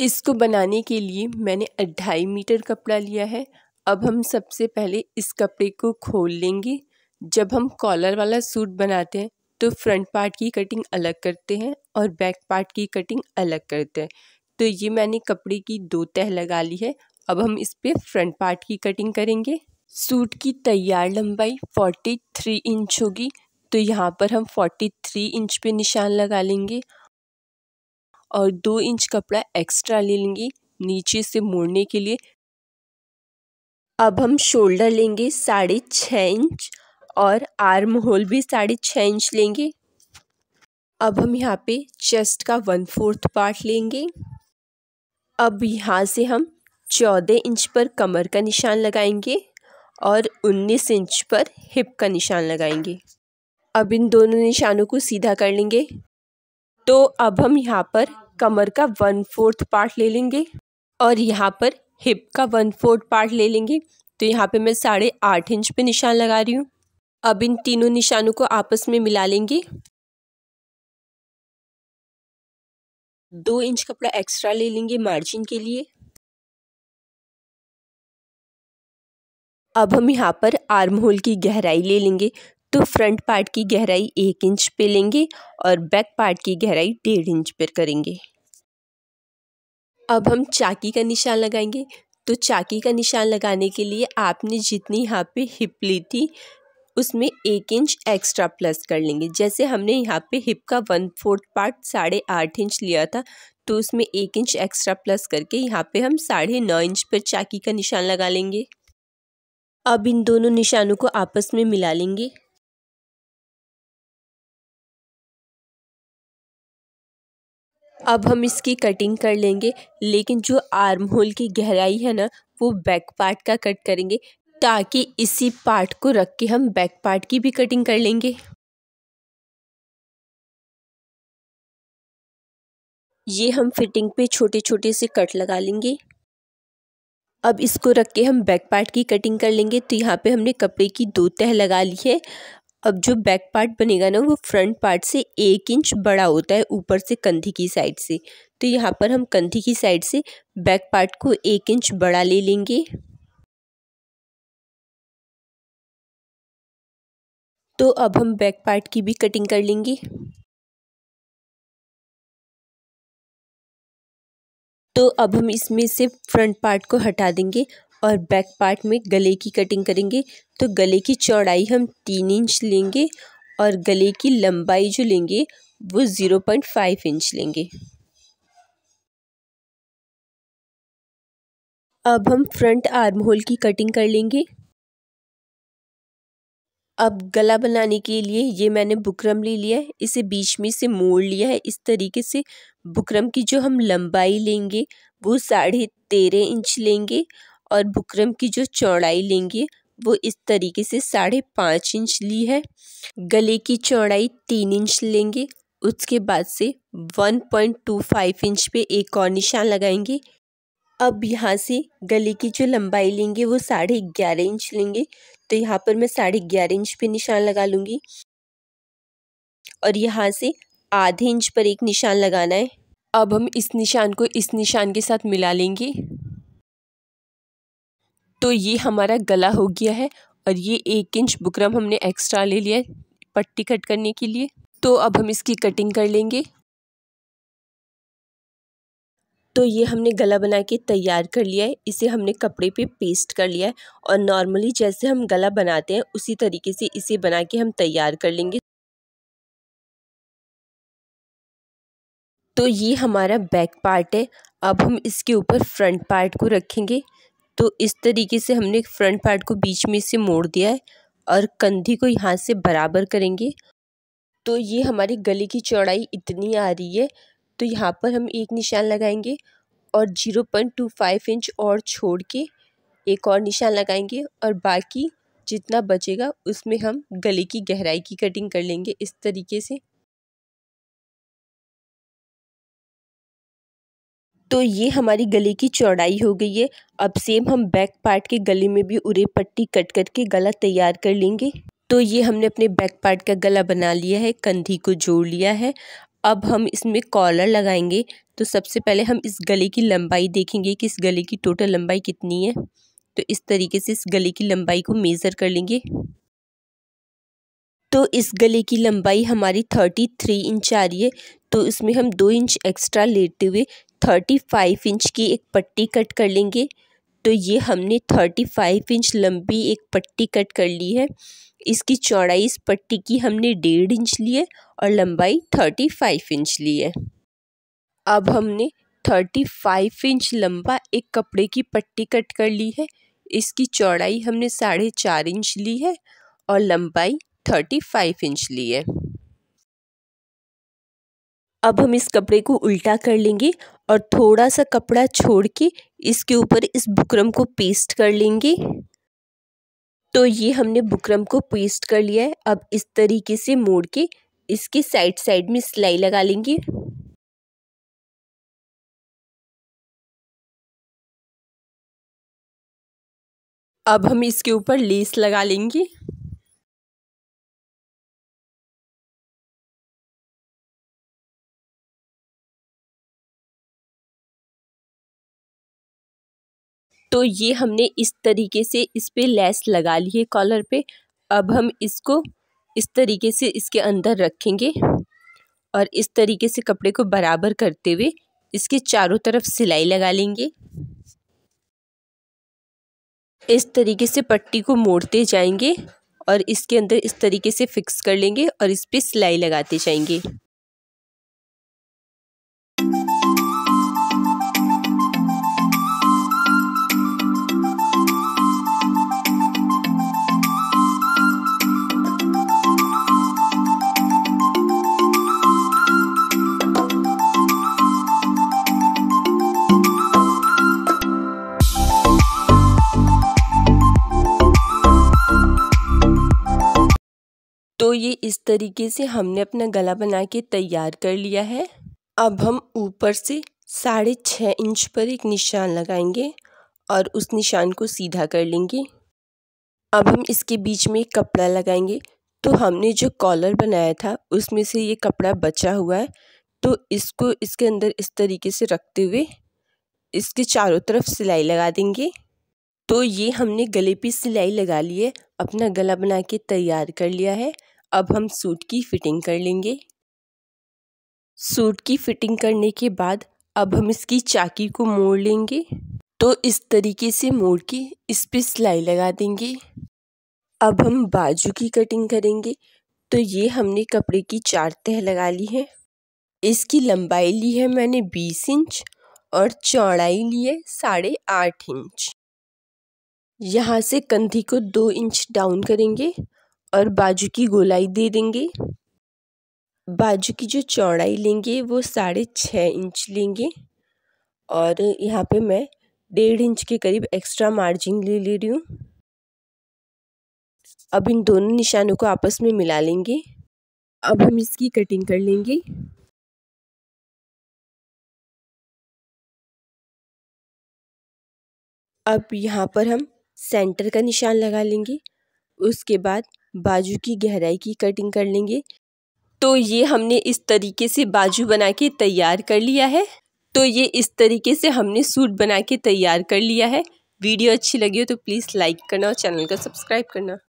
इसको बनाने के लिए मैंने 2.5 मीटर कपड़ा लिया है। अब हम सबसे पहले इस कपड़े को खोल लेंगे। जब हम कॉलर वाला सूट बनाते हैं तो फ्रंट पार्ट की कटिंग अलग करते हैं और बैक पार्ट की कटिंग अलग करते हैं। तो ये मैंने कपड़े की 2 तह लगा ली है। अब हम इस पे फ्रंट पार्ट की कटिंग करेंगे। सूट की तैयार लंबाई 43 इंच होगी, तो यहाँ पर हम 43 इंच पे निशान लगा लेंगे और 2 इंच कपड़ा एक्स्ट्रा ले लेंगे नीचे से मोड़ने के लिए। अब हम शोल्डर लेंगे 6.5 इंच और आर्म होल भी 6.5 इंच लेंगे। अब हम यहाँ पे चेस्ट का 1/4 पार्ट लेंगे। अब यहाँ से हम 14 इंच पर कमर का निशान लगाएंगे और 19 इंच पर हिप का निशान लगाएंगे। अब इन दोनों निशानों को सीधा कर लेंगे। तो अब हम यहाँ पर कमर का 1/4 पार्ट ले लेंगे और यहाँ पर हिप का 1/4 पार्ट ले लेंगे। तो यहाँ पे मैं 8.5 इंच पे निशान लगा रही हूँ। अब इन तीनों निशानों को आपस में मिला लेंगे। 2 इंच कपड़ा एक्स्ट्रा ले लेंगे मार्जिन के लिए। अब हम यहाँ पर आर्म होल की गहराई ले लेंगे। तो फ्रंट पार्ट की गहराई 1 इंच पे लेंगे और बैक पार्ट की गहराई 1.5 इंच पर करेंगे। अब हम चाकी का निशान लगाएंगे। तो चाकी का निशान लगाने के लिए आपने जितनी यहाँ पे हिप ली थी उसमें 1 इंच एक्स्ट्रा प्लस कर लेंगे। जैसे हमने यहाँ पे हिप का 1/4 पार्ट 8.5 इंच लिया था, तो उसमें 1 इंच एक्स्ट्रा प्लस करके यहाँ पे हम 9.5 इंच पर चाकी का निशान लगा लेंगे। अब इन दोनों निशानों को आपस में मिला लेंगे। अब हम इसकी कटिंग कर लेंगे, लेकिन जो आर्म होल की गहराई है ना, वो बैक पार्ट का कट करेंगे, ताकि इसी पार्ट को रख के हम बैक पार्ट की भी कटिंग कर लेंगे। ये हम फिटिंग पे छोटे छोटे से कट लगा लेंगे। अब इसको रख के हम बैक पार्ट की कटिंग कर लेंगे। तो यहाँ पे हमने कपड़े की 2 तह लगा ली है। अब जो बैक पार्ट बनेगा ना, वो फ्रंट पार्ट से 1 इंच बड़ा होता है ऊपर से कंधी की साइड से। तो यहाँ पर हम कंधी की साइड से बैक पार्ट को 1 इंच बड़ा ले लेंगे। तो अब हम बैक पार्ट की भी कटिंग कर लेंगे। तो अब हम इसमें से फ्रंट पार्ट को हटा देंगे और बैक पार्ट में गले की कटिंग करेंगे। तो गले की चौड़ाई हम 3 इंच लेंगे और गले की लंबाई जो लेंगे वो 0.5 इंच लेंगे। अब हम फ्रंट आर्म होल की कटिंग कर लेंगे। अब गला बनाने के लिए ये मैंने बुकरम ले लिया है, इसे बीच में से मोड़ लिया है इस तरीके से। बुकरम की जो हम लंबाई लेंगे वो 13.5 इंच लेंगे और बुकरम की जो चौड़ाई लेंगे वो इस तरीके से 5.5 इंच ली है। गले की चौड़ाई 3 इंच लेंगे। उसके बाद से 1.25 इंच पे एक और निशान लगाएंगे। अब यहाँ से गले की जो लंबाई लेंगे वो 11.5 इंच लेंगे। तो यहाँ पर मैं 11.5 इंच पे निशान लगा लूँगी और यहाँ से आधे इंच पर एक निशान लगाना है। अब हम इस निशान को इस निशान के साथ मिला लेंगे। तो ये हमारा गला हो गया है और ये 1 इंच बुकरम हमने एक्स्ट्रा ले लिया है पट्टी कट करने के लिए। तो अब हम इसकी कटिंग कर लेंगे। तो ये हमने गला बना के तैयार कर लिया है। इसे हमने कपड़े पे पेस्ट कर लिया है और नॉर्मली जैसे हम गला बनाते हैं उसी तरीके से इसे बना के हम तैयार कर लेंगे। तो ये हमारा बैक पार्ट है। अब हम इसके ऊपर फ्रंट पार्ट को रखेंगे। तो इस तरीके से हमने फ्रंट पार्ट को बीच में से मोड़ दिया है और कंधी को यहाँ से बराबर करेंगे। तो ये हमारी गले की चौड़ाई इतनी आ रही है। तो यहाँ पर हम एक निशान लगाएंगे और 0.25 इंच और छोड़ के एक और निशान लगाएंगे और बाकी जितना बचेगा उसमें हम गले की गहराई की कटिंग कर लेंगे इस तरीके से। तो ये हमारी गले की चौड़ाई हो गई है। अब सेम हम बैक पार्ट के गले में भी उरे पट्टी कट करके गला तैयार कर लेंगे। तो ये हमने अपने बैक पार्ट का गला बना लिया है, कंधी को जोड़ लिया है। अब हम इसमें कॉलर लगाएंगे। तो सबसे पहले हम इस गले की लंबाई देखेंगे कि इस गले की टोटल लंबाई कितनी है। तो इस तरीके से इस गले की लंबाई को मेज़र कर लेंगे। तो इस गले की लंबाई हमारी 33 इंच आ रही है। तो इसमें हम 2 इंच एक्स्ट्रा लेते हुए 35 इंच की एक पट्टी कट कर लेंगे। तो ये हमने 35 इंच लंबी एक पट्टी कट कर ली है। इसकी चौड़ाई इस पट्टी की हमने 1.5 इंच ली है और लंबाई 35 इंच ली है। अब हमने 35 इंच लंबा एक कपड़े की पट्टी कट कर ली है। इसकी चौड़ाई हमने 4.5 इंच ली है और लंबाई 35 इंच ली है। अब हम इस कपड़े को उल्टा कर लेंगे और थोड़ा सा कपड़ा छोड़ के इसके ऊपर इस बुकरम को पेस्ट कर लेंगे। तो ये हमने बुकरम को पेस्ट कर लिया है। अब इस तरीके से मोड़ के इसके साइड साइड में सिलाई लगा लेंगे। अब हम इसके ऊपर लेस लगा लेंगे। तो ये हमने इस तरीके से इस पे लेस लगा ली है कॉलर पे। अब हम इसको इस तरीके से इसके अंदर रखेंगे और इस तरीके से कपड़े को बराबर करते हुए इसके चारों तरफ सिलाई लगा लेंगे। इस तरीके से पट्टी को मोड़ते जाएंगे और इसके अंदर इस तरीके से फिक्स कर लेंगे और इस पे सिलाई लगाते जाएंगे। तो ये इस तरीके से हमने अपना गला बना के तैयार कर लिया है। अब हम ऊपर से 6.5 इंच पर एक निशान लगाएंगे और उस निशान को सीधा कर लेंगे। अब हम इसके बीच में एक कपड़ा लगाएंगे। तो हमने जो कॉलर बनाया था उसमें से ये कपड़ा बचा हुआ है, तो इसको इसके अंदर इस तरीके से रखते हुए इसके चारों तरफ सिलाई लगा देंगे। तो ये हमने गले पे सिलाई लगा ली है, अपना गला बना के तैयार कर लिया है। अब हम सूट की फिटिंग कर लेंगे। सूट की फिटिंग करने के बाद अब हम इसकी चाकी को मोड़ लेंगे। तो इस तरीके से मोड़ के इस पे सिलाई लगा देंगे। अब हम बाजू की कटिंग करेंगे। तो ये हमने कपड़े की 4 तह लगा ली है। इसकी लंबाई ली है मैंने 20 इंच और चौड़ाई ली है 8.5 इंच। यहाँ से कंधी को 2 इंच डाउन करेंगे और बाजू की गोलाई दे देंगे। बाजू की जो चौड़ाई लेंगे वो 6.5 इंच लेंगे और यहाँ पे मैं 1.5 इंच के करीब एक्स्ट्रा मार्जिन ले रही हूँ। अब इन दोनों निशानों को आपस में मिला लेंगे। अब हम इसकी कटिंग कर लेंगे। अब यहाँ पर हम सेंटर का निशान लगा लेंगे। उसके बाद बाजू की गहराई की कटिंग कर लेंगे। तो ये हमने इस तरीके से बाजू बना के तैयार कर लिया है। तो ये इस तरीके से हमने सूट बना के तैयार कर लिया है। वीडियो अच्छी लगी हो तो प्लीज़ लाइक करना और चैनल को सब्सक्राइब करना।